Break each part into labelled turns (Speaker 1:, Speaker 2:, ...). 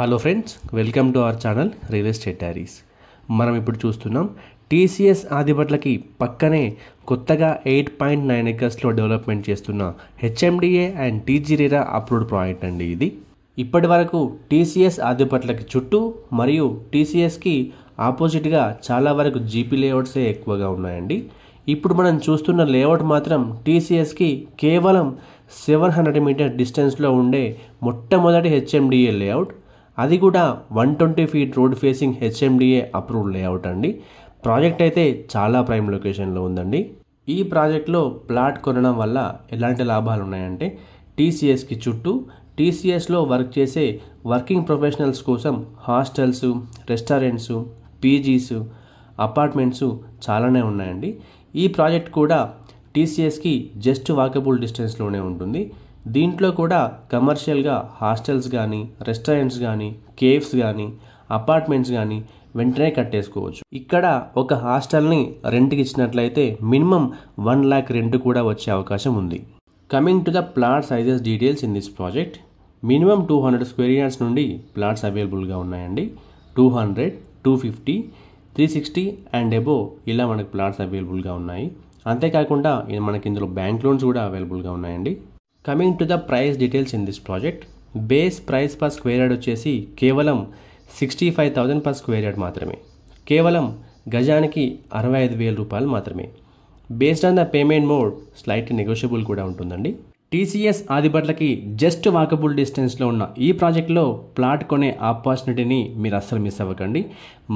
Speaker 1: Hello friends, welcome to our channel real estate diaries. మనం ఇప్పుడు చూస్తున్నాం టీసీఎస్ ఆదిబట్లకి పక్కనే కొత్తగా 8.9 ఎకర్స్లో డెవలప్మెంట్ చేస్తున్న హెచ్ఎండిఏ అండ్ టీజీరేరా అప్రూవ్డ్ ప్రాజెక్ట్ అండి. ఇది ఇప్పటి వరకు టీసీఎస్ ఆదిబట్లకి చుట్టూ మరియు టీసీఎస్కి ఆపోజిట్గా చాలా వరకు జీపీ లేఅవుట్సే ఎక్కువగా ఉన్నాయండి. ఇప్పుడు మనం చూస్తున్న లేఅవుట్ మాత్రం టీసీఎస్కి కేవలం 700 మీటర్ డిస్టెన్స్లో ఉండే మొట్టమొదటి హెచ్ఎండిఏ లేఅవుట్. అది కూడా 120 feet road facing HMDA approved layout అండి. ప్రాజెక్ట్ అయితే చాలా ప్రైమ్ లొకేషన్లో ఉందండి. ఈ ప్రాజెక్ట్లో ప్లాట్ కొనడం వల్ల ఎలాంటి లాభాలు ఉన్నాయంటే, టీసీఎస్కి చుట్టూ టీసీఎస్లో వర్క్ చేసే వర్కింగ్ ప్రొఫెషనల్స్ కోసం హాస్టల్స్, రెస్టారెంట్స్, పీజీస్, అపార్ట్మెంట్స్ చాలానే ఉన్నాయండి. ఈ ప్రాజెక్ట్ కూడా టీసీఎస్కి జస్ట్ వాకబుల్ డిస్టెన్స్లోనే ఉంటుంది. దీంట్లో కూడా కమర్షియల్గా హాస్టల్స్ కానీ, రెస్టారెంట్స్ కానీ, కేవ్స్ కానీ, అపార్ట్మెంట్స్ కానీ వెంటనే కట్టేసుకోవచ్చు. ఇక్కడ ఒక హాస్టల్ని రెంట్కి ఇచ్చినట్లయితే మినిమం 1 lakh రెంట్ కూడా వచ్చే అవకాశం ఉంది. Coming to the plot sizes details in this project, minimum 200 square yards నుండి ప్లాట్స్ అవైలబుల్గా ఉన్నాయండి. 200, 250, 360 అండ్ అబోవ్ ఇలా మనకు ప్లాట్స్ అవైలబుల్గా ఉన్నాయి. అంతేకాకుండా మనకి ఇందులో బ్యాంక్ లోన్స్ కూడా అవైలబుల్గా ఉన్నాయండి. Coming to the price details in this project, base price per square yard వచ్చేసి కేవలం 65,000 పర్ స్క్వేర్ యార్డ్ మాత్రమే. కేవలం గజానికి 65,000 రూపాయలు మాత్రమే. Based on the payment mode slight negotiable కూడా ఉంటుందండి. టీసీఎస్ ఆదిబట్లకి జస్ట్ వాకబుల్ డిస్టెన్స్లో ఉన్న ఈ ప్రాజెక్ట్లో ప్లాట్ కొనే ఆపర్చునిటీని మీరు అస్సలు మిస్ అవ్వకండి.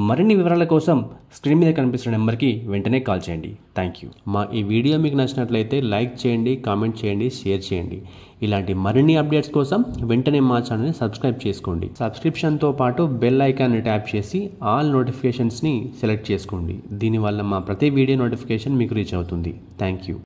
Speaker 1: మరిన్ని వివరాల కోసం స్క్రీన్ మీద కనిపిస్తున్న నెంబర్కి వెంటనే కాల్ చేయండి. Thank you. మా ఈ వీడియో మీకు నచ్చినట్లయితే లైక్ చేయండి, కామెంట్ చేయండి, షేర్ చేయండి. ఇలాంటి మరిన్ని అప్డేట్స్ కోసం వెంటనే మా ఛానల్ని సబ్స్క్రైబ్ చేసుకోండి. సబ్స్క్రిప్షన్తో పాటు బెల్ ఐకాన్ని ట్యాప్ చేసి ఆల్ నోటిఫికేషన్స్ని సెలెక్ట్ చేసుకోండి. దీనివల్ల మా ప్రతి వీడియో నోటిఫికేషన్ మీకు రీచ్ అవుతుంది. Thank you.